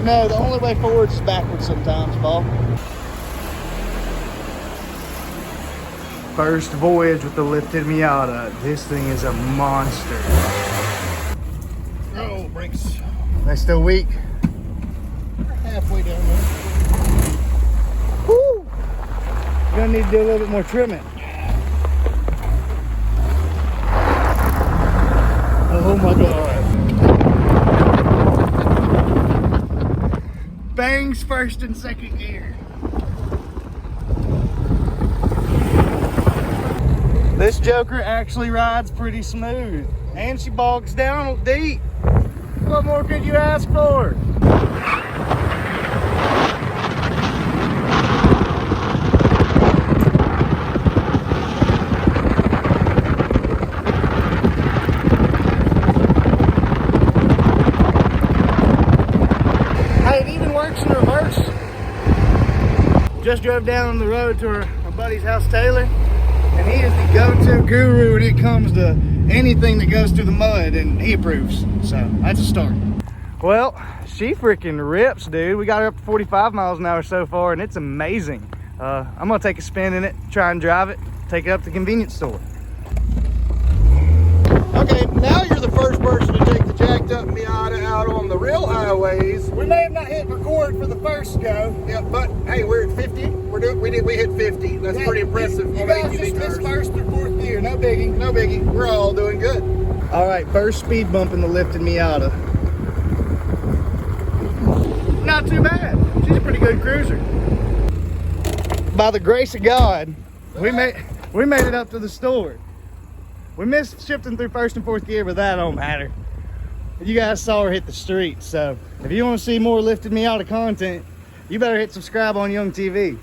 know, the only way forward is backwards sometimes, Paul. First voyage with the lifted Miata. This thing is a monster. Oh, brakes. They still weak? We're halfway down there. Woo! You're gonna need to do a little bit more trimming. Oh my God. Bangs first and second gear. This joker actually rides pretty smooth. And she bogs down deep. What more could you ask for? Hey, it even works in reverse. Just drove down the road to our buddy's house, Taylor, and he is the go-to guru when it comes to anything that goes through the mud, and he approves. So that's a start. Well, she freaking rips, dude. We got her up to 45 miles an hour so far, and it's amazing. I'm gonna take a spin in it, try and drive it, take it up to the convenience store. Okay, now you're the first person to take the jacked up Miata out on the real highways. We may have not hit record for the first go. Yeah, but hey, we're at 50. We hit 50. That's pretty impressive. You guys just missed first or fourth gear. No biggie. No biggie. We're all doing good. All right, first speed bump in the lifted Miata. Not too bad. She's a pretty good cruiser. By the grace of God, we made it up to the store. We missed shifting through first and fourth gear, but that don't matter. You guys saw her hit the streets, so if you want to see more lifted Miata content, you better hit subscribe on Young TV.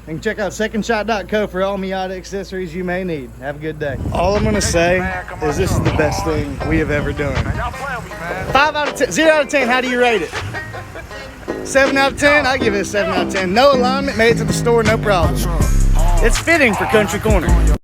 And check out secondshot.co for all Miata accessories you may need. Have a good day. All I'm gonna say is this is the best thing we have ever done. 5 out of 10, 0 out of 10, how do you rate it? 7 out of 10, I give it a 7 out of 10. No alignment, made it to the store, no problem. It's fitting for Country Corner.